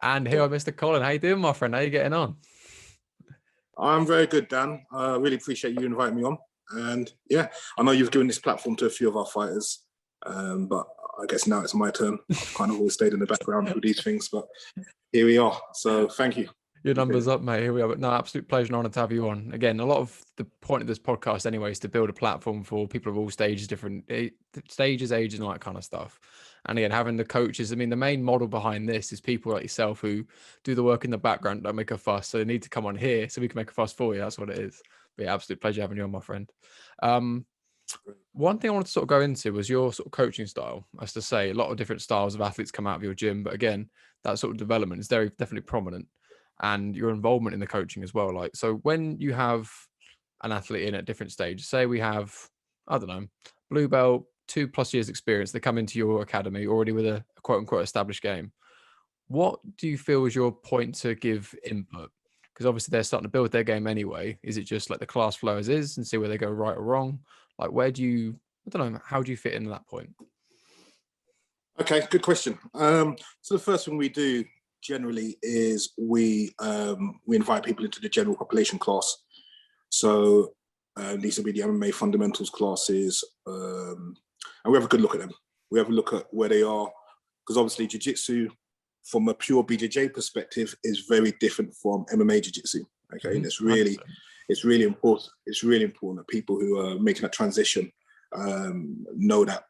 And here are Mr. Colin. How you doing, my friend? How you getting on? I'm very good, Dan. I really appreciate you inviting me on. And yeah, I know you've given this platform to a few of our fighters, but I guess now it's my turn. I've kind of always stayed in the background with these things, but here we are. So thank you. Your number's up, mate. Here we are. But no, absolute pleasure and honor to have you on. Again, a lot of the point of this podcast anyway is to build a platform for people of all stages, different stages, ages, and all that kind of stuff. And again, having the coaches, I mean, the main model behind this is people like yourself who do the work in the background, don't make a fuss. So they need to come on here so we can make a fuss for you. That's what it is. But yeah, absolute pleasure having you on, my friend. One thing I wanted to sort of go into was your sort of coaching style. As to say, a lot of different styles of athletes come out of your gym, but again, that sort of development is very definitely prominent, and your involvement in the coaching as well. Like, so when you have an athlete in at different stages, say we have, I don't know, blue belt, 2+ years experience, they come into your academy already with a quote unquote established game. What do you feel is your point to give input? Because obviously they're starting to build their game anyway. Is it just let the class flow as is and see where they go right or wrong? Like, where do you, I don't know, how do you fit into that point? Okay, good question. So the first thing we do generally is we invite people into the general population class. So these will be the MMA fundamentals classes, and we have a good look at them. We have a look at where they are, because obviously jiu-jitsu from a pure BJJ perspective is very different from MMA jiu-jitsu. Okay, and it's really important. It's really important that people who are making that transition know that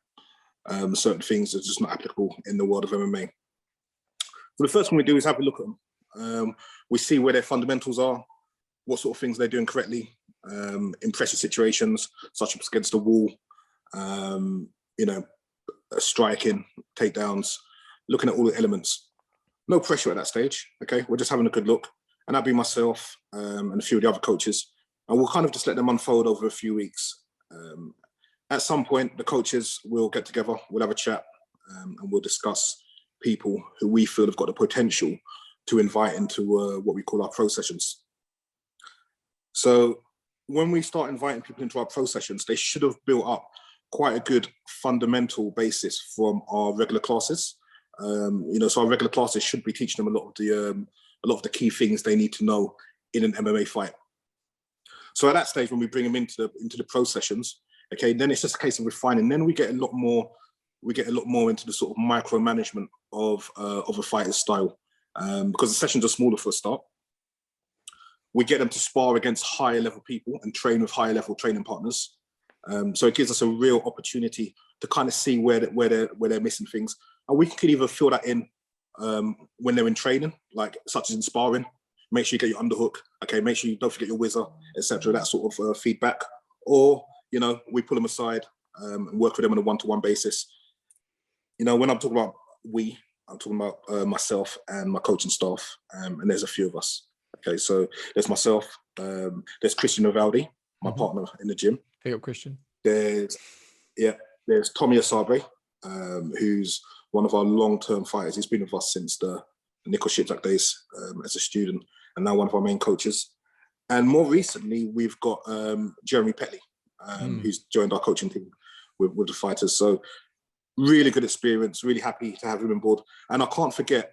certain things are just not applicable in the world of MMA. So the first thing we do is have a look at them. We see where their fundamentals are, what sort of things they're doing correctly, in pressure situations, such as against the wall, striking, takedowns, looking at all the elements. No pressure at that stage, okay? We're just having a good look. And that'd be myself and a few of the other coaches. And we'll kind of just let them unfold over a few weeks. At some point, the coaches will get together, we'll have a chat, and we'll discuss people who we feel have got the potential to invite into what we call our pro sessions. So when we start inviting people into our pro sessions, they should have built up quite a good fundamental basis from our regular classes. So our regular classes should be teaching them a lot of the key things they need to know in an MMA fight. So at that stage, when we bring them into the pro sessions, okay, then it's just a case of refining. Then we get a lot more into the sort of micromanagement of a fighter's style, because the sessions are smaller for a start. We get them to spar against higher level people and train with higher level training partners. So it gives us a real opportunity to kind of see where they're missing things, and we can either fill that in when they're in training, like such as in sparring. Make sure you get your underhook. Okay, make sure you don't forget your whizzer, etc. That sort of feedback, or we pull them aside and work with them on a one-to-one basis. When I'm talking about I'm talking about myself and my coaching staff, and there's a few of us. Okay, so there's myself, there's Christian Nwadike, my partner in the gym. Hey up, Christian. There's Tommy Asabre, who's one of our long-term fighters. He's been with us since the Nickel Shipjack days as a student, and now one of our main coaches. And more recently, we've got Jeremy Petley, who's joined our coaching team with the fighters. So really good experience, really happy to have him on board. And I can't forget,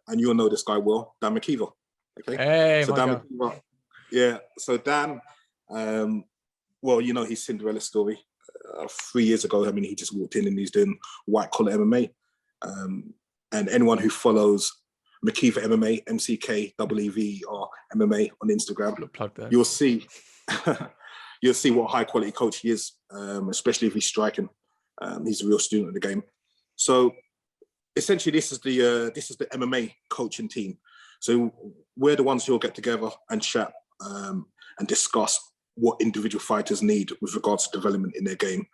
and you'll know this guy well, Dan McKeever. Okay. Hey, so Dan McKeever, yeah. So Dan, his Cinderella story. 3 years ago, he just walked in and he's doing white collar MMA. And anyone who follows McKeever MMA, MCKEEVER MMA on Instagram, you'll see what high quality coach he is, especially if he's striking. He's a real student of the game. So essentially, this is the MMA coaching team. So we're the ones who'll get together and chat and discuss what individual fighters need with regards to development in their game.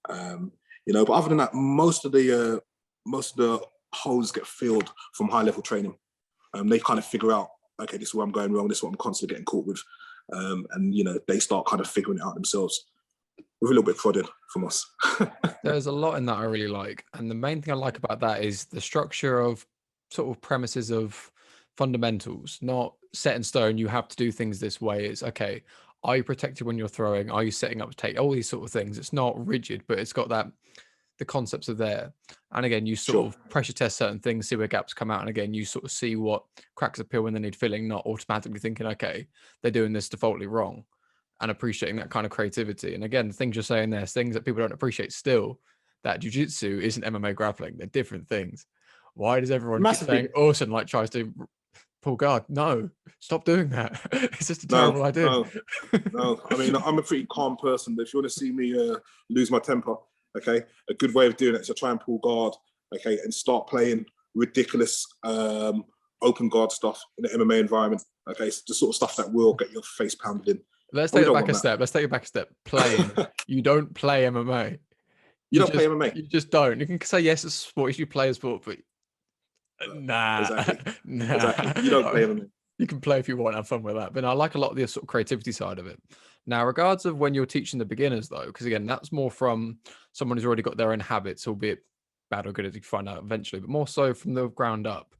But other than that, most of the holes get filled from high level training. They kind of figure out, okay, this is where I'm going wrong, this is what I'm constantly getting caught with. And they start kind of figuring it out themselves with a little bit of prodding from us. There's a lot in that I really like. And the main thing I like about that is the structure of sort of premises of fundamentals, not set in stone. You have to do things this way. It's okay. Are you protected when you're throwing? Are you setting up to take all these sort of things? It's not rigid, but it's got that the concepts are there. And again, you sort of pressure test certain things, see where gaps come out. And again, you sort of see what cracks appeal when they need filling, not automatically thinking, okay, they're doing this defaultly wrong, and appreciating that kind of creativity. And again, the things you're saying there, things that people don't appreciate still, that jiu-jitsu isn't MMA grappling. They're different things. Why does everyone keep saying Orson like tries to pull guard? No, stop doing that. It's just a terrible idea. No. I mean, I'm a pretty calm person, but if you want to see me lose my temper, okay, a good way of doing it is to try and pull guard, okay, and start playing ridiculous open guard stuff in the MMA environment. Okay, it's the sort of stuff that will get your face pounded in. Let's take it back a step. Let's take it back a step. Playing. You don't play MMA. You don't play MMA. You just don't. You can say yes, it's a sport if you play a sport, but nah. Exactly. Nah. Exactly. You don't play MMA. You can play if you want, have fun with that. But I like a lot of the sort of creativity side of it. Now, regards of when you're teaching the beginners, though, because again, that's more from someone who's already got their own habits, albeit bad or good, as you find out eventually, but more so from the ground up.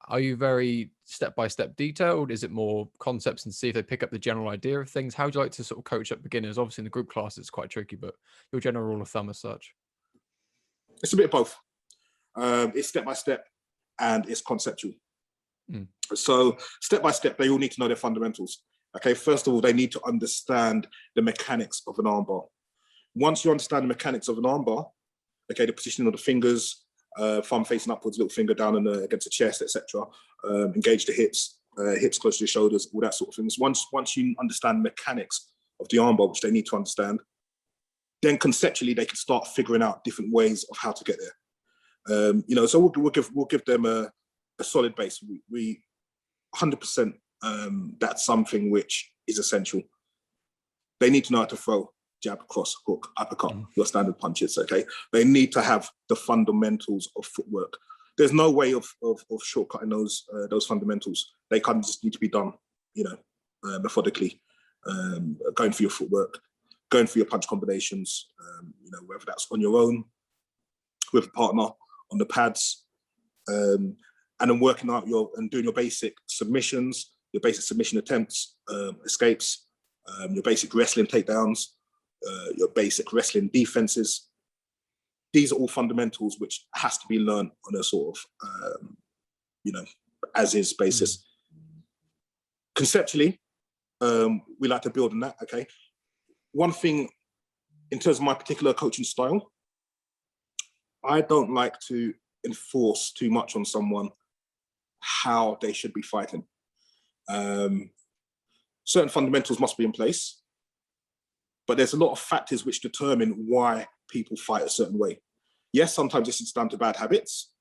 Are you very step-by-step detailed? Is it more concepts and see if they pick up the general idea of things? How would you like to sort of coach up beginners? Obviously, in the group class, it's quite tricky, but your general rule of thumb as such. It's a bit of both. It's step-by-step and it's conceptual. So step-by-step, they all need to know their fundamentals. Okay, first of all, they need to understand the mechanics of an armbar. Once you understand the mechanics of an armbar, okay, the positioning of the fingers, thumb facing upwards, little finger down against the chest, etc. Engage the hips, hips close to your shoulders, all that sort of things. Once you understand the mechanics of the armbar, which they need to understand, then conceptually they can start figuring out different ways of how to get there. So we'll give them a solid base. We 100%. That's something which is essential. They need to know how to throw, jab, cross, hook, uppercut, your standard punches, okay? They need to have the fundamentals of footwork. There's no way of shortcutting those fundamentals. They kind of just need to be done, methodically, going for your footwork, going for your punch combinations, whether that's on your own, with a partner, on the pads, and then working out and doing your basic submissions, your basic submission attempts, escapes, your basic wrestling takedowns, your basic wrestling defenses. These are all fundamentals which has to be learned on a sort of, as-is basis. Conceptually, we like to build on that, okay? One thing, in terms of my particular coaching style, I don't like to enforce too much on someone how they should be fighting. Certain fundamentals must be in place, but there's a lot of factors which determine why people fight a certain way. Yes, sometimes this is down to bad habits,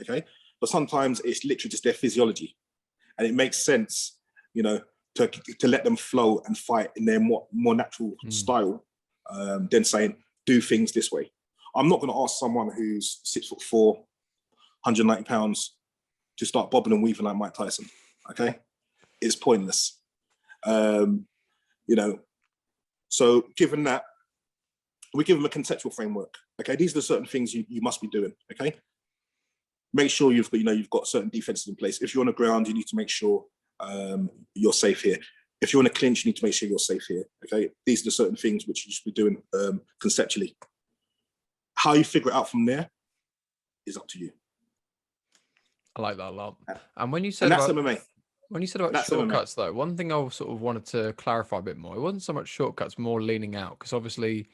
okay? But sometimes it's literally just their physiology. And it makes sense, to let them flow and fight in their more natural style than saying, do things this way. I'm not going to ask someone who's 6'4", 190 pounds to start bobbing and weaving like Mike Tyson, okay? It's pointless. So given that, we give them a conceptual framework, okay? These are the certain things you must be doing, okay? Make sure you've got certain defenses in place. If you're on the ground, you need to make sure you're safe here. If you're in a clinch, you need to make sure you're safe here, okay? These are the certain things which you should be doing conceptually. How you figure it out from there is up to you. I like that a lot. And when you said that's MMA. When you said about shortcuts, though, one thing I sort of wanted to clarify a bit more, it wasn't so much shortcuts, more leaning out, because obviously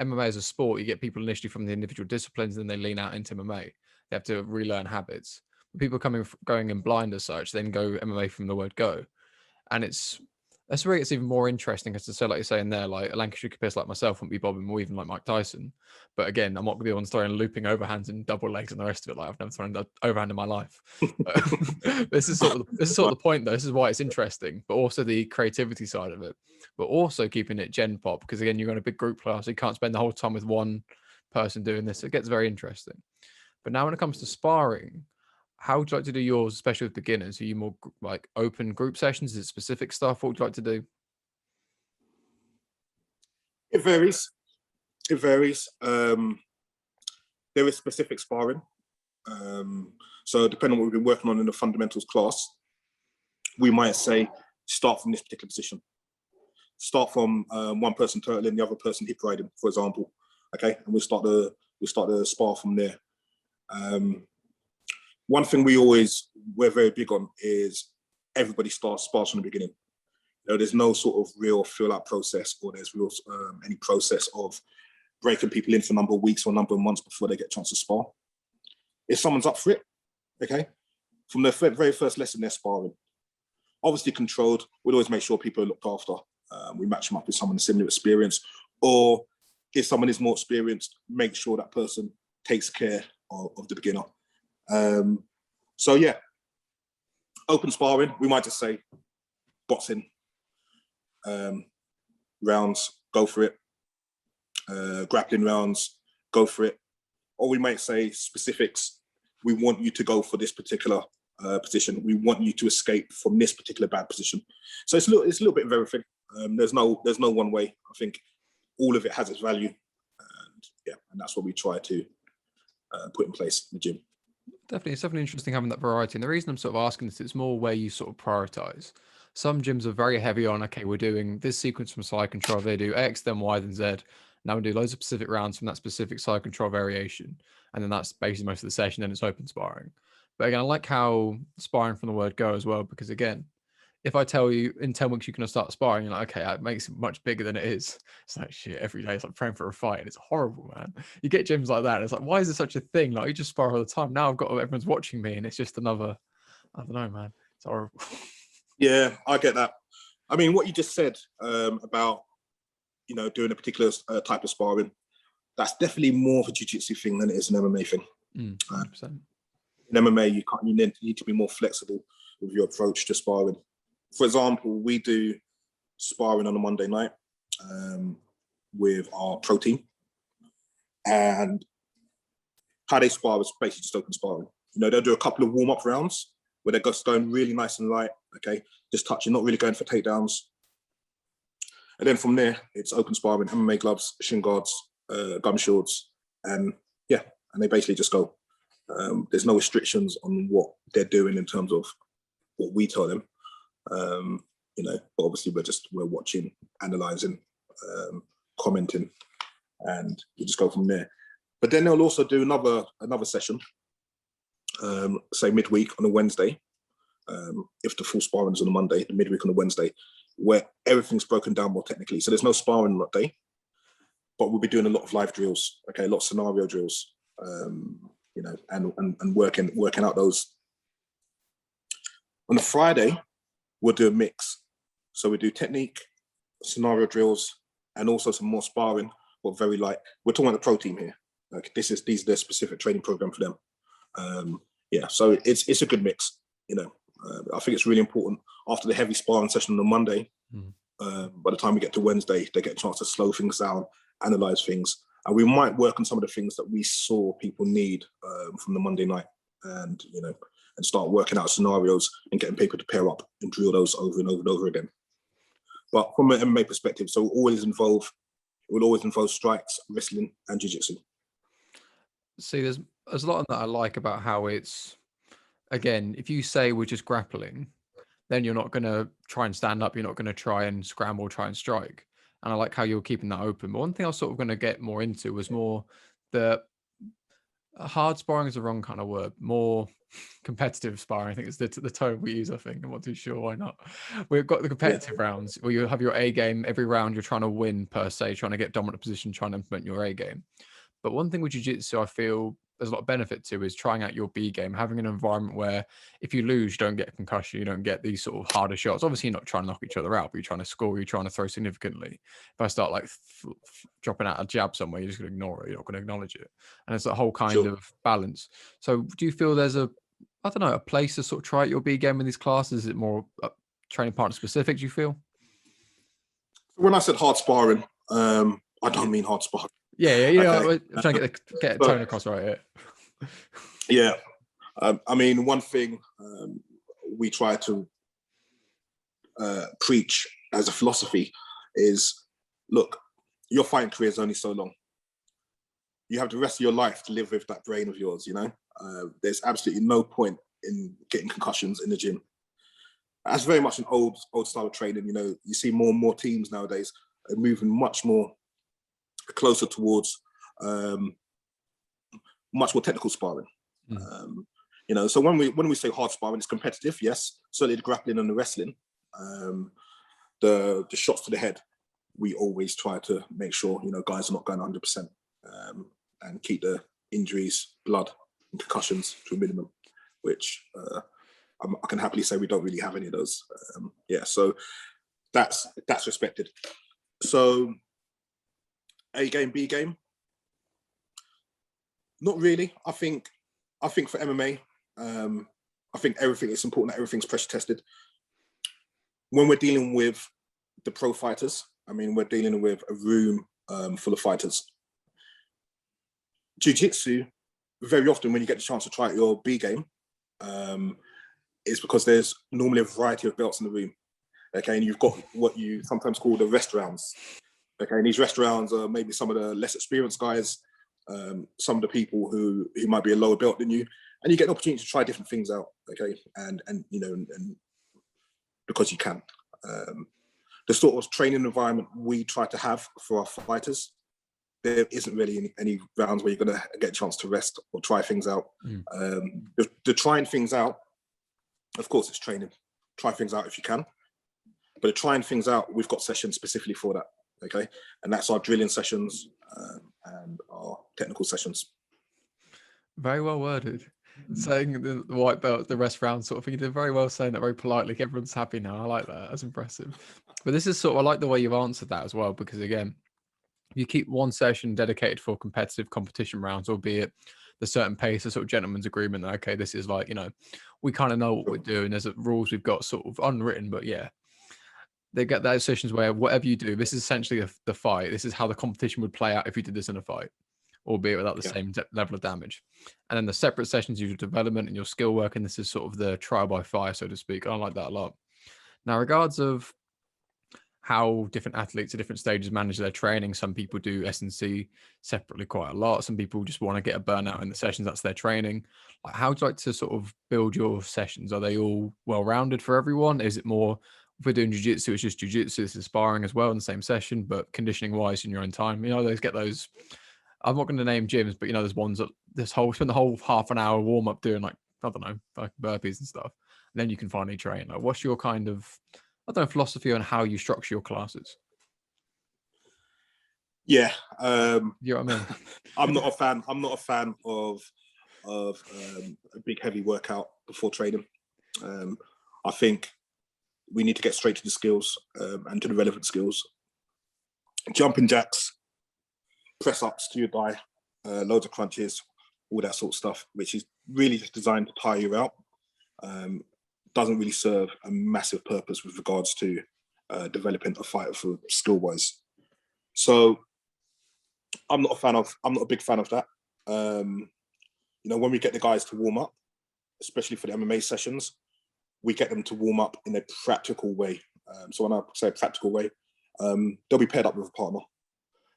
MMA as a sport, you get people initially from the individual disciplines, and then they lean out into MMA. They have to relearn habits. People going in blind as such, then go MMA from the word go. And that's where it's even more interesting, as to say, like you're saying there, like a Lancashire competitor like myself wouldn't be bobbing or even like Mike Tyson. But again, I'm not going to be on throwing looping overhands and double legs and the rest of it. Like I've never thrown an overhand in my life. This is sort of the point, though. This is why it's interesting, but also the creativity side of it, but also keeping it gen pop, because again, you're in a big group class, so you can't spend the whole time with one person doing this. It gets very interesting. But now when it comes to sparring, how would you like to do yours, especially with beginners? Are you more like open group sessions? Is it specific stuff? What would you like to do? It varies. There is specific sparring. So depending on what we've been working on in the fundamentals class, we might say, start from this particular position. Start from one person turtling, the other person hip riding, for example. Okay, and we'll start the we start to spar from there. One thing we're very big on is everybody spars from the beginning. There's no sort of real fill-out process, or there's real any process of breaking people in for a number of weeks or a number of months before they get a chance to spar. If someone's up for it, okay, from the very first lesson, they're sparring. Obviously controlled. We'll always make sure people are looked after. We match them up with someone with similar experience, or if someone is more experienced, make sure that person takes care of the beginner. So yeah, open sparring, we might just say boxing, rounds, go for it. Grappling rounds, go for it. Or we might say specifics, we want you to go for this particular position. We want you to escape from this particular bad position. So it's a little bit of everything. There's no one way. I think all of it has its value, and that's what we try to put in place in the gym. Definitely, it's definitely interesting having that variety. And the reason I'm sort of asking this, it's more where you sort of prioritize. Some gyms are very heavy on, okay, we're doing this sequence from side control. They do X, then Y, then Z. Now we do loads of specific rounds from that specific side control variation. And then that's basically most of the session. Then it's open sparring. But again, I like how sparring from the word go as well, because again, if I tell you in 10 weeks you're going to start sparring, you're like, okay, that makes it much bigger than it is. It's like, shit, every day it's like praying for a fight, and it's horrible, man. You get gyms like that, and it's like, why is there such a thing? Like, you just spar all the time. Now I've got everyone's watching me, and it's just another, I don't know, man. It's horrible. Yeah, I get that. I mean, what you just said about, doing a particular type of sparring, that's definitely more of a jiu-jitsu thing than it is an MMA thing. 100%. In MMA, you need to be more flexible with your approach to sparring. For example, we do sparring on a Monday night with our pro team, and how they spar is basically just open sparring. They'll do a couple of warm-up rounds where they're just going really nice and light, okay, just touching, not really going for takedowns. And then from there, it's open sparring, MMA gloves, shin guards, gum shields, and they basically just go. There's no restrictions on what they're doing in terms of what we tell them. But obviously we're watching, analyzing, commenting, and we just go from there. But then they'll also do another session, say midweek on a Wednesday. If the full sparring is on a Monday, the midweek on a Wednesday, where everything's broken down more technically. So there's no sparring on that day, but we'll be doing a lot of live drills, okay, a lot of scenario drills, and working out those. On a Friday, we'll do a mix. So we do technique, scenario drills, and also some more sparring, but very light. We're talking about the pro team here. Like these are their specific training program for them. So it's a good mix. I think it's really important after the heavy sparring session on a Monday. By the time we get to Wednesday, they get a chance to slow things down, analyze things, and we might work on some of the things that we saw people need from the Monday night, and start working out scenarios and getting people to pair up and drill those over and over and over again. But from an MMA perspective, so it will always involve strikes, wrestling, and jiu-jitsu. See, there's a lot of that I like about how it's, again, if you say we're just grappling, then you're not going to try and stand up. You're not going to try and scramble, try and strike. And I like how you're keeping that open. But one thing I was sort of going to get more into was more the hard sparring is the wrong kind of word, more competitive sparring. I think it's the tone we use, I think. I'm not too sure why not. We've got the competitive rounds where you have your A game. Every round you're trying to win per se, trying to get dominant position, trying to implement your A game. But one thing with jiu-jitsu I feel there's a lot of benefit to is trying out your B game, having an environment where if you lose, you don't get a concussion, you don't get these sort of harder shots. Obviously, you're not trying to knock each other out, but you're trying to score, you're trying to throw significantly. If I start like dropping out a jab somewhere, you're just going to ignore it, you're not going to acknowledge it. And it's that whole kind of balance. So do you feel there's a place to sort of try out your B game in these classes? Is it more training partner specific, do you feel? When I said hard sparring, I don't mean hard sparring. Yeah. Okay. I'm trying to get a tone across right here. I mean, one thing we try to preach as a philosophy is, look, your fighting career is only so long. You have the rest of your life to live with that brain of yours, There's absolutely no point in getting concussions in the gym. That's very much an old style of training. You see more and more teams nowadays are moving much more closer towards much more technical sparring. Mm. You know, so when we say hard sparring, it's competitive, yes. Certainly the grappling and the wrestling, the shots to the head, we always try to make sure, you know, guys are not going 100%, and keep the injuries, blood, and concussions to a minimum, which I can happily say we don't really have any of those. Yeah, so that's respected. So A game, B game, not really. I think for MMA, I think it's important that everything's pressure tested. When we're dealing with the pro fighters, I mean, we're dealing with a room full of fighters. Jiu-jitsu, very often when you get the chance to try out your B game, it's because there's normally a variety of belts in the room. Okay, and you've got what you sometimes call the rest rounds. Okay, and these rest rounds are maybe some of the less experienced guys, some of the people who might be a lower belt than you, and you get an opportunity to try different things out. Okay, and you know, and because you can. The sort of training environment we try to have for our fighters, there isn't really any rounds where you're going to get a chance to rest or try things out. The trying things out, of course, it's training. Try things out if you can. But the trying things out, we've got sessions specifically for that, okay? And that's our drilling sessions and our technical sessions. Very well worded. Saying the white belt, the rest round sort of thing. You did very well saying that very politely. Everyone's happy now. I like that. That's impressive. But this is sort of, I like the way you've answered that as well, because again, you keep one session dedicated for competitive competition rounds, albeit the certain pace, a sort of gentleman's agreement that, okay, this is like, you know, we kind of know what we're doing. There's rules we've got sort of unwritten, but yeah, they get those sessions where whatever you do, this is essentially the fight. This is how the competition would play out if you did this in a fight, albeit without the same level of damage. And then the separate sessions, your development and your skill work, and this is sort of the trial by fire, so to speak. I like that a lot. Now, regards of how different athletes at different stages manage their training. Some people do S&C separately quite a lot. Some people just want to get a burnout in the sessions. That's their training. Like, how do you like to sort of build your sessions? Are they all well-rounded for everyone? Is it more, if we're doing jiu-jitsu, it's just jiu-jitsu, this is sparring as well in the same session, but conditioning-wise in your own time? You know, those get those, I'm not going to name gyms, but you know, there's ones that spend the whole half an hour warm-up doing like, I don't know, like burpees and stuff. And then you can finally train. Like, what's your kind of, I don't know, philosophy on how you structure your classes? Yeah, you know what I mean. I'm not a fan of a big heavy workout before training. I think we need to get straight to the skills and to the relevant skills. Jumping jacks, press ups to your thigh, loads of crunches, all that sort of stuff, which is really just designed to tire you out. Doesn't really serve a massive purpose with regards to developing a fighter for skill-wise. So I'm not a big fan of that. You know, when we get the guys to warm up, especially for the MMA sessions, we get them to warm up in a practical way. So when I say practical way, they'll be paired up with a partner.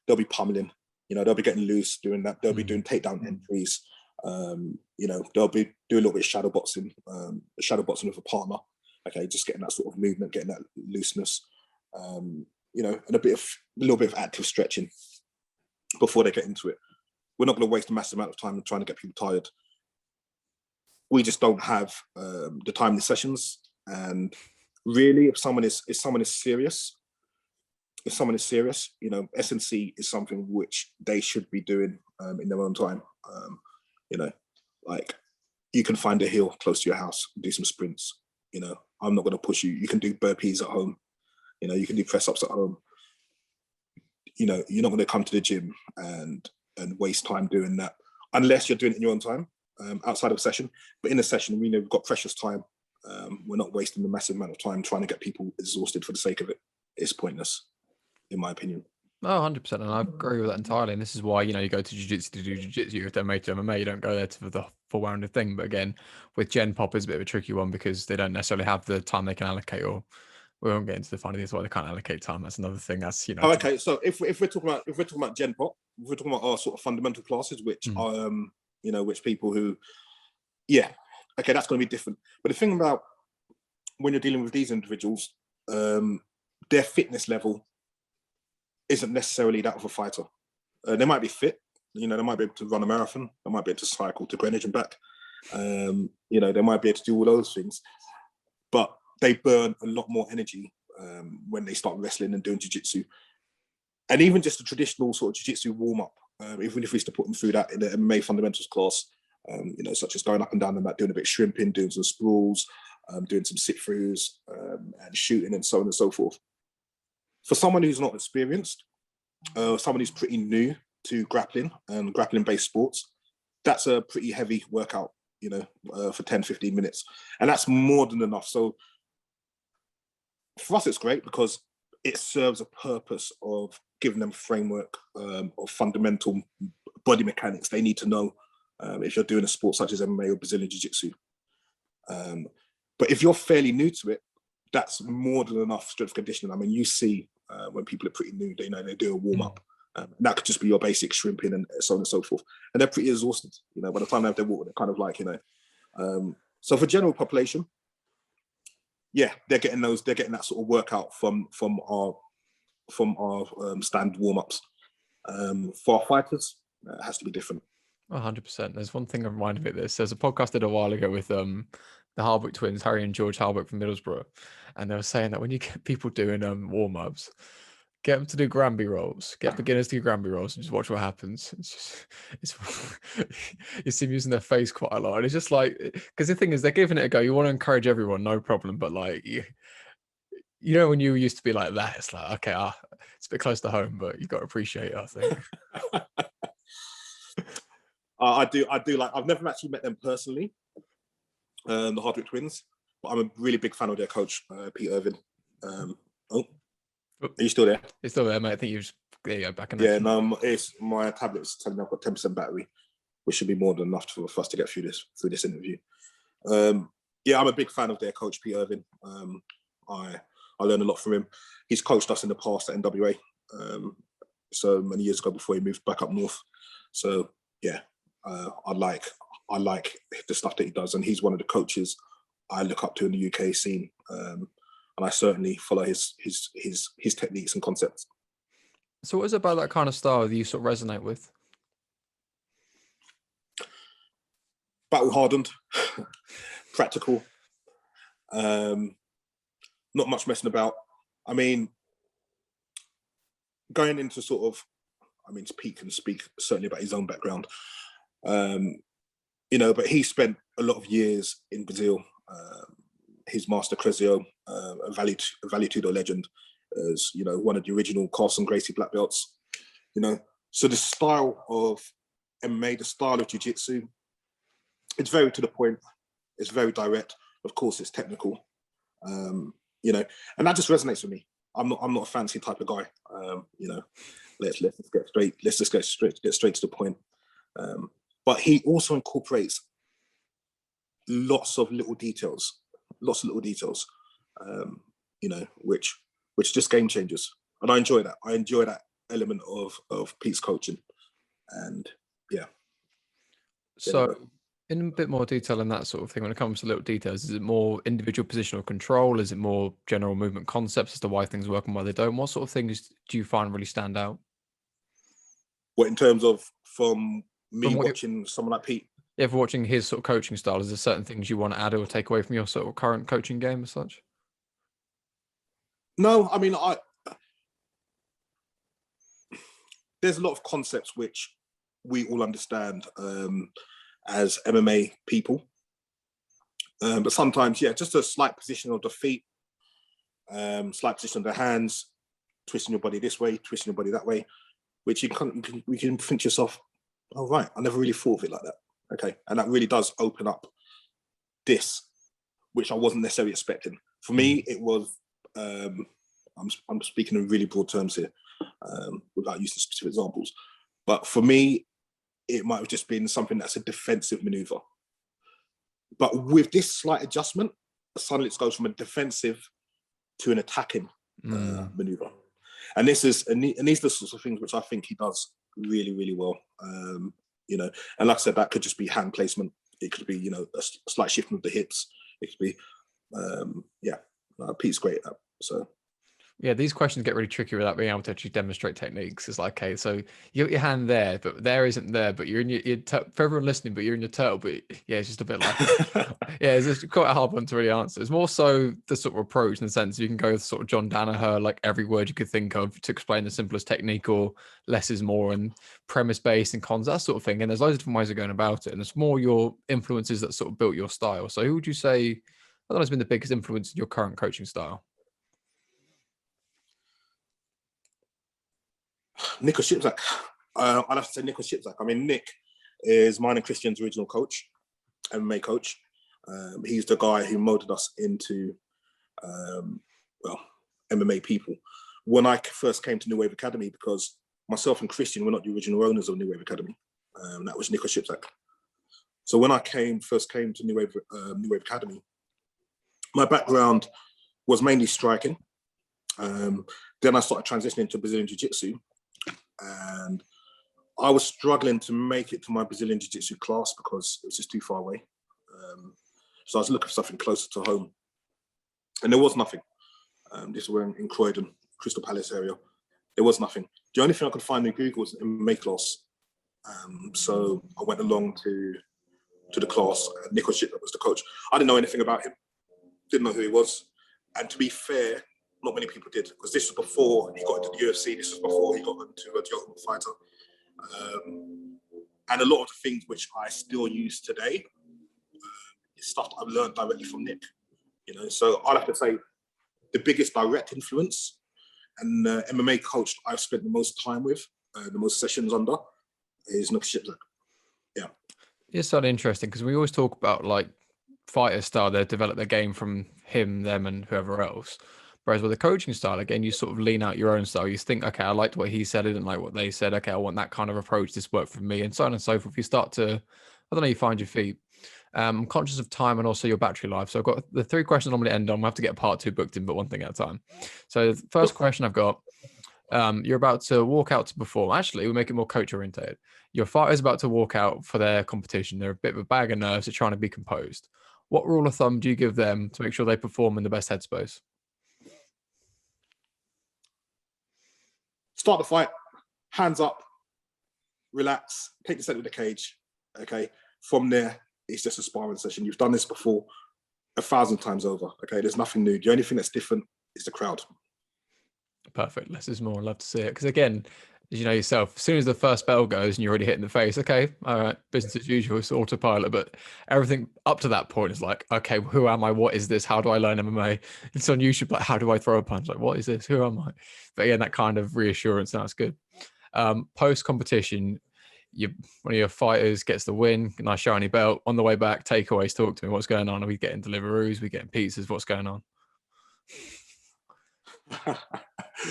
They'll be pummeling. You know, they'll be getting loose doing that. They'll be doing takedown entries. You know, they'll be doing a little bit of shadow boxing with a partner. Okay, just getting that sort of movement, getting that looseness. You know, and a little bit of active stretching before they get into it. We're not going to waste a massive amount of time trying to get people tired. We just don't have the time in the sessions. And really, if someone is serious, you know, S&C is something which they should be doing in their own time. You know, like, you can find a hill close to your house, do some sprints. You know, I'm not going to push you. You can do burpees at home. You know, you can do press ups at home. You know, you're not going to come to the gym and waste time doing that unless you're doing it in your own time outside of a session. But in a session, we know we've got precious time. We're not wasting a massive amount of time trying to get people exhausted for the sake of it. It's pointless, in my opinion. Oh, 100%. And I agree with that entirely. And this is why, you know, you go to jiu-jitsu to do jiu-jitsu. If they're made to MMA, you don't go there for the full rounded thing. But again, with Gen Pop is a bit of a tricky one because they don't necessarily have the time they can allocate, or we won't get into the funny things why they can't allocate time. That's another thing. That's, you know. Oh, okay. So if we're talking about Gen Pop, if we're talking about our sort of fundamental classes, which are, you know, which people who, yeah, okay, that's going to be different. But the thing about when you're dealing with these individuals, their fitness level isn't necessarily that of a fighter. They might be fit, You know, they might be able to run a marathon. They might be able to cycle to Greenwich and back. You know, they might be able to do all those things, but they burn a lot more energy when they start wrestling and doing jiu-jitsu. And even just a traditional sort of jiu-jitsu warm-up, even if we used to put them through that in the MMA fundamentals class, you know, such as going up and down the mat, doing a bit of shrimping, doing some sprawls, doing some sit-throughs, and shooting and so on and so forth. For someone who's not experienced, someone who's pretty new to grappling and grappling-based sports, that's a pretty heavy workout, you know, for 10, 15 minutes. And that's more than enough. So for us, it's great because it serves a purpose of giving them a framework of fundamental body mechanics they need to know if you're doing a sport such as MMA or Brazilian Jiu-Jitsu. But if you're fairly new to it, that's more than enough strength conditioning. I mean, you see when people are pretty new, they know they do a warm-up. That could just be your basic shrimping and so on and so forth. And they're pretty exhausted. You know, by the time they have their water, they're kind of like, you know. So for general population, yeah, they're getting that sort of workout from our standard warm-ups. For our fighters, it has to be different. 100%. There's one thing I'm reminded of this. There's a podcast I did a while ago with the Harbuck twins, Harry and George Harbuck from Middlesbrough, and they were saying that when you get people doing warm-ups, get them to do Granby rolls, get beginners to do Granby rolls, and just watch what happens. You see them using their face quite a lot, and it's just like, because the thing is, they're giving it a go. You want to encourage everyone, no problem, but like you know, when you used to be like that, it's like, okay, it's a bit close to home, but you got to appreciate it, I think. I do like, I've never actually met them personally, the Hardwick twins, but I'm a really big fan of their coach, Pete Irvin. Are you still there? You're still there, mate. I think there you go, back in there. Yeah, no, it's my tablet's telling me I've got 10% battery, which should be more than enough for us to get through this interview. Yeah, I'm a big fan of their coach, Pete Irvin. I learned a lot from him. He's coached us in the past at NWA, so many years ago before he moved back up north. So yeah, I like the stuff that he does, and he's one of the coaches I look up to in the UK scene, and I certainly follow his techniques and concepts. So what is it about that kind of style that you sort of resonate with? Battle hardened, practical, not much messing about. I mean, going into sort of, I mean, Pete can speak certainly about his own background, you know, but he spent a lot of years in Brazil. His master Crezio, a Vale Tudo legend, as you know, one of the original Carlson Gracie black belts. You know, so the style of MMA, the style of jiu-jitsu, it's very to the point. It's very direct. Of course, it's technical. You know, and that just resonates with me. I'm not a fancy type of guy. You know, let's just get straight. Let's just get straight to the point. But he also incorporates lots of little details. You know, which just game changers, and I enjoy that. I enjoy that element of Pete's coaching, and yeah. So, in a bit more detail in that sort of thing, when it comes to little details, is it more individual positional control? Is it more general movement concepts as to why things work and why they don't? What sort of things do you find really stand out? What, in terms of from watching someone like Pete? Yeah, for watching his sort of coaching style, is there certain things you want to add or take away from your sort of current coaching game as such? No, I mean, there's a lot of concepts which we all understand as MMA people, but sometimes, yeah, just a slight position of the feet, slight position of the hands, twisting your body this way, twisting your body that way, which you can think to yourself, oh right, I never really thought of it like that. Okay, and that really does open up this, which I wasn't necessarily expecting. For me, it was, I'm speaking in really broad terms here, without using specific examples, but for me, it might have just been something that's a defensive maneuver. But with this slight adjustment, suddenly it goes from a defensive to an attacking maneuver. And these are the sorts of things which I think he does really, really well. You know, and like I said, that could just be hand placement. It could be, you know, a slight shifting of the hips. It could be, yeah, Pete's great at that. So, Yeah, these questions get really tricky without being able to actually demonstrate techniques. It's like, okay, so you got your hand there, but there isn't there, but you're in for everyone listening, but you're in your turtle. But yeah, it's just a bit like, yeah, it's just quite a hard one to really answer. It's more so the sort of approach in the sense you can go with sort of John Danaher, like every word you could think of to explain the simplest technique, or less is more, and premise based and cons, that sort of thing. And there's loads of different ways of going about it. And it's more your influences that sort of built your style. So who would you say, I don't know, has been the biggest influence in your current coaching style? Nico Shipzak. I'd have to say Nico Shipzak. I mean, Nick is mine and Christian's original coach, MMA coach. He's the guy who molded us into, MMA people. When I first came to New Wave Academy, because myself and Christian were not the original owners of New Wave Academy, that was Nico Shipzak. So when I first came to New Wave Academy, my background was mainly striking. Then I started transitioning to Brazilian Jiu-Jitsu, and I was struggling to make it to my Brazilian Jiu-Jitsu class because it was just too far away. So I was looking for something closer to home, and there was nothing. This was in Croydon, Crystal Palace area. There was nothing. The only thing I could find in Google was an MMA class. So I went along to the class. Nico Shipzak was the coach. I didn't know anything about him. Didn't know who he was. And to be fair, not many people did, because this was before he got into the UFC. This was before he got into a The Ultimate Fighter. And a lot of the things which I still use today is stuff that I've learned directly from Nick. You know, so I'd have to say the biggest direct influence and MMA coach I've spent the most time with, the most sessions under, is Nick Shipzak. Yeah. It's sort of interesting because we always talk about like fighter style, they develop their game from him, them, and whoever else. Whereas with the coaching style, again, you sort of lean out your own style. You think, okay, I liked what he said, I didn't like what they said. Okay, I want that kind of approach. This worked for me, and so on and so forth. You start to, I don't know, you find your feet. I'm conscious of time and also your battery life. So I've got the three questions I'm going to end on. We'll have to get part 2 booked in, but one thing at a time. So the first question I've got, you're about to walk out to perform. Actually, we'll make it more coach orientated. Your fighter's about to walk out for their competition. They're a bit of a bag of nerves. They're trying to be composed. What rule of thumb do you give them to make sure they perform in the best headspace? Start the fight, hands up, relax, take the center of the cage. Okay. From there, it's just a sparring session. You've done this before 1,000 times over. Okay. There's nothing new. The only thing that's different is the crowd. Perfect. Less is more. I'd love to see it. Because again, as you know yourself, as soon as the first bell goes and you're already hitting the face, okay, all right, business as usual, it's autopilot. But everything up to that point is like, okay, who am I? What is this? How do I learn MMA? It's on YouTube, like, how do I throw a punch? Like, what is this? Who am I? But again, that kind of reassurance, that's good. Post competition, one of your fighters gets the win, nice shiny belt. On the way back, takeaways, talk to me. What's going on? Are we getting Deliveroos? Are we getting pizzas? What's going on?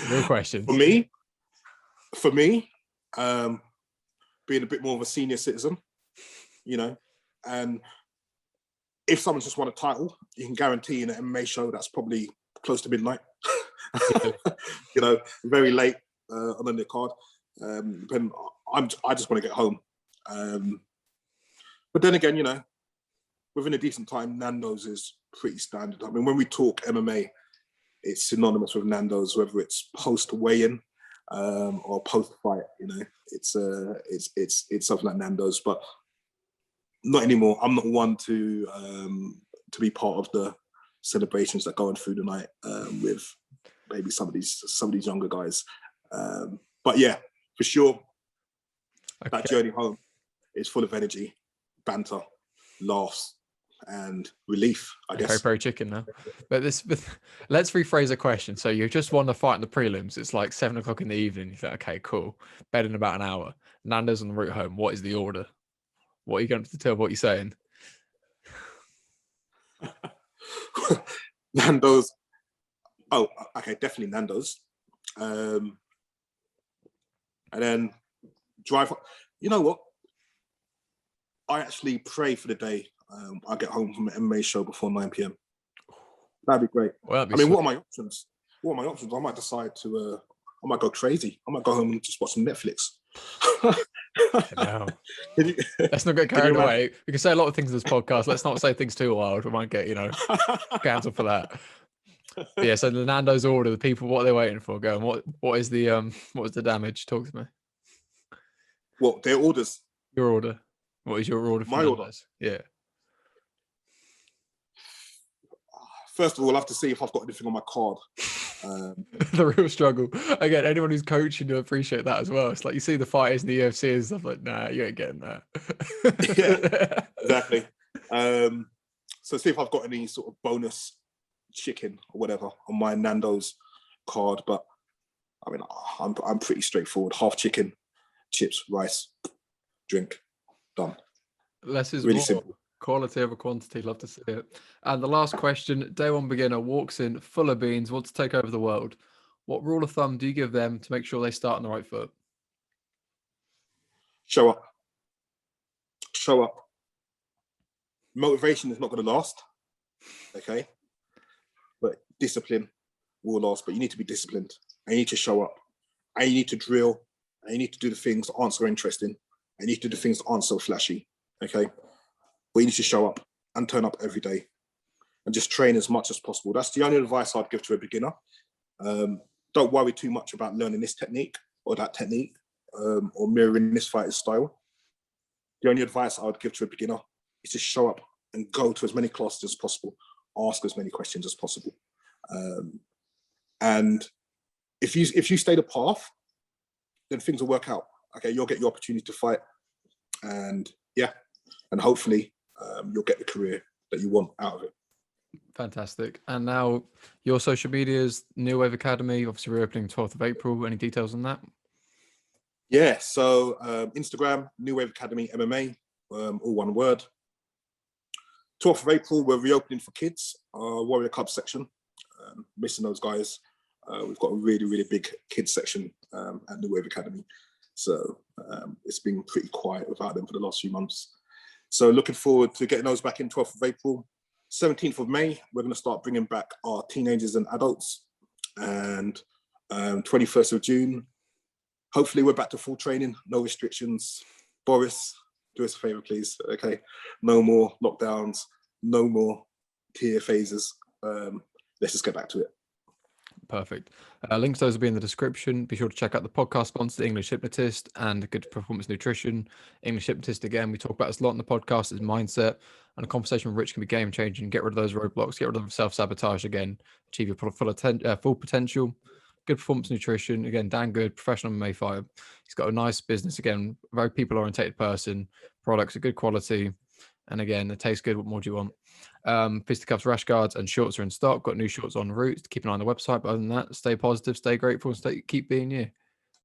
Real questions. For me, being a bit more of a senior citizen, you know, and if someone's just won a title, you can guarantee in an MMA show that's probably close to midnight. You know, very late on the card. I just want to get home. But then again, you know, within a decent time, Nando's is pretty standard. I mean, when we talk MMA, it's synonymous with Nando's, whether it's post weigh-in or post fight. You know, it's something like Nando's, but not anymore. I'm not one to be part of the celebrations that go on through the night with maybe some of these younger guys. But yeah, for sure, that journey home is full of energy, banter, laughs, and relief, I guess. Very chicken now. But let's rephrase the question. So you've just won the fight in the prelims. It's like 7 o'clock in the evening. You think, okay, cool. Bed in about an hour. Nando's on the route home. What is the order? What are you going to tell what you're saying? Nando's. Oh, okay, definitely Nando's. And then drive. You know what? I actually pray for the day I get home from an MMA show before 9 p.m. That'd be great. Well, I mean, what are my options? I might decide to. I might go crazy. I might go home and just watch some Netflix. No. Let's not get carried away. We can say a lot of things in this podcast. Let's not say things too wild. We might get, cancelled for that. But yeah, so the Nando's order, the people, what are they waiting for? Going, what is the what was the damage? Talk to me. What, their orders? Your order. What is your order for My order? Nando's? Yeah. First of all, I'll have to see if I've got anything on my card. The real struggle. Again, anyone who's coaching will appreciate that as well. It's like you see the fighters in the UFC and stuff like, nah, you ain't getting that. Yeah, exactly. So see if I've got any sort of bonus chicken or whatever on my Nando's card. But I mean, I'm pretty straightforward. Half chicken, chips, rice, drink, done. Less is Really more. simple. Quality over quantity. Love to see it. And the last question: day one beginner walks in full of beans, wants to take over the world. What rule of thumb do you give them to make sure they start on the right foot? Show up. Show up. Motivation is not going to last, okay? But discipline will last. But you need to be disciplined. And you need to show up. And you need to drill. And you need to do the things that aren't so interesting. And you need to do the things that aren't so flashy, okay? But you need to show up and turn up every day and just train as much as possible. That's the only advice I'd give to a beginner. Don't worry too much about learning this technique or that technique or mirroring this fighter's style. The only advice I would give to a beginner is to show up and go to as many classes as possible, ask as many questions as possible. And if you stay the path, then things will work out. Okay, you'll get your opportunity to fight, and yeah, and hopefully you'll get the career that you want out of it. Fantastic. And now your social medias, New Wave Academy, obviously reopening 12th of April. Any details on that? Yeah, so Instagram, New Wave Academy MMA, all one word. 12th of April, we're reopening for kids, Warrior Club section. Missing those guys. We've got a really, really big kids section at New Wave Academy. So it's been pretty quiet without them for the last few months. So looking forward to getting those back in 12th of April. 17th of May, we're going to start bringing back our teenagers and adults. And 21st of June, hopefully we're back to full training, no restrictions. Boris, do us a favor, please. Okay, no more lockdowns, no more tier phases. Let's just get back to it. Perfect. Links to those will be in the description. Be sure to check out the podcast sponsor, English Hypnotist, and Good Performance Nutrition. English Hypnotist, again, we talk about this a lot in the podcast, is mindset. And a conversation with Rich can be game changing. Get rid of those roadblocks, get rid of self-sabotage again, achieve your full potential. Good Performance Nutrition, again, Dan Good, professional MMA fighter. He's got a nice business, again, very people-orientated person. Products are good quality. And again, it tastes good. What more do you want? Fisticuffs, rash guards, and shorts are in stock. Got new shorts en route. Keep an eye on the website. But other than that, stay positive, stay grateful, and keep being you.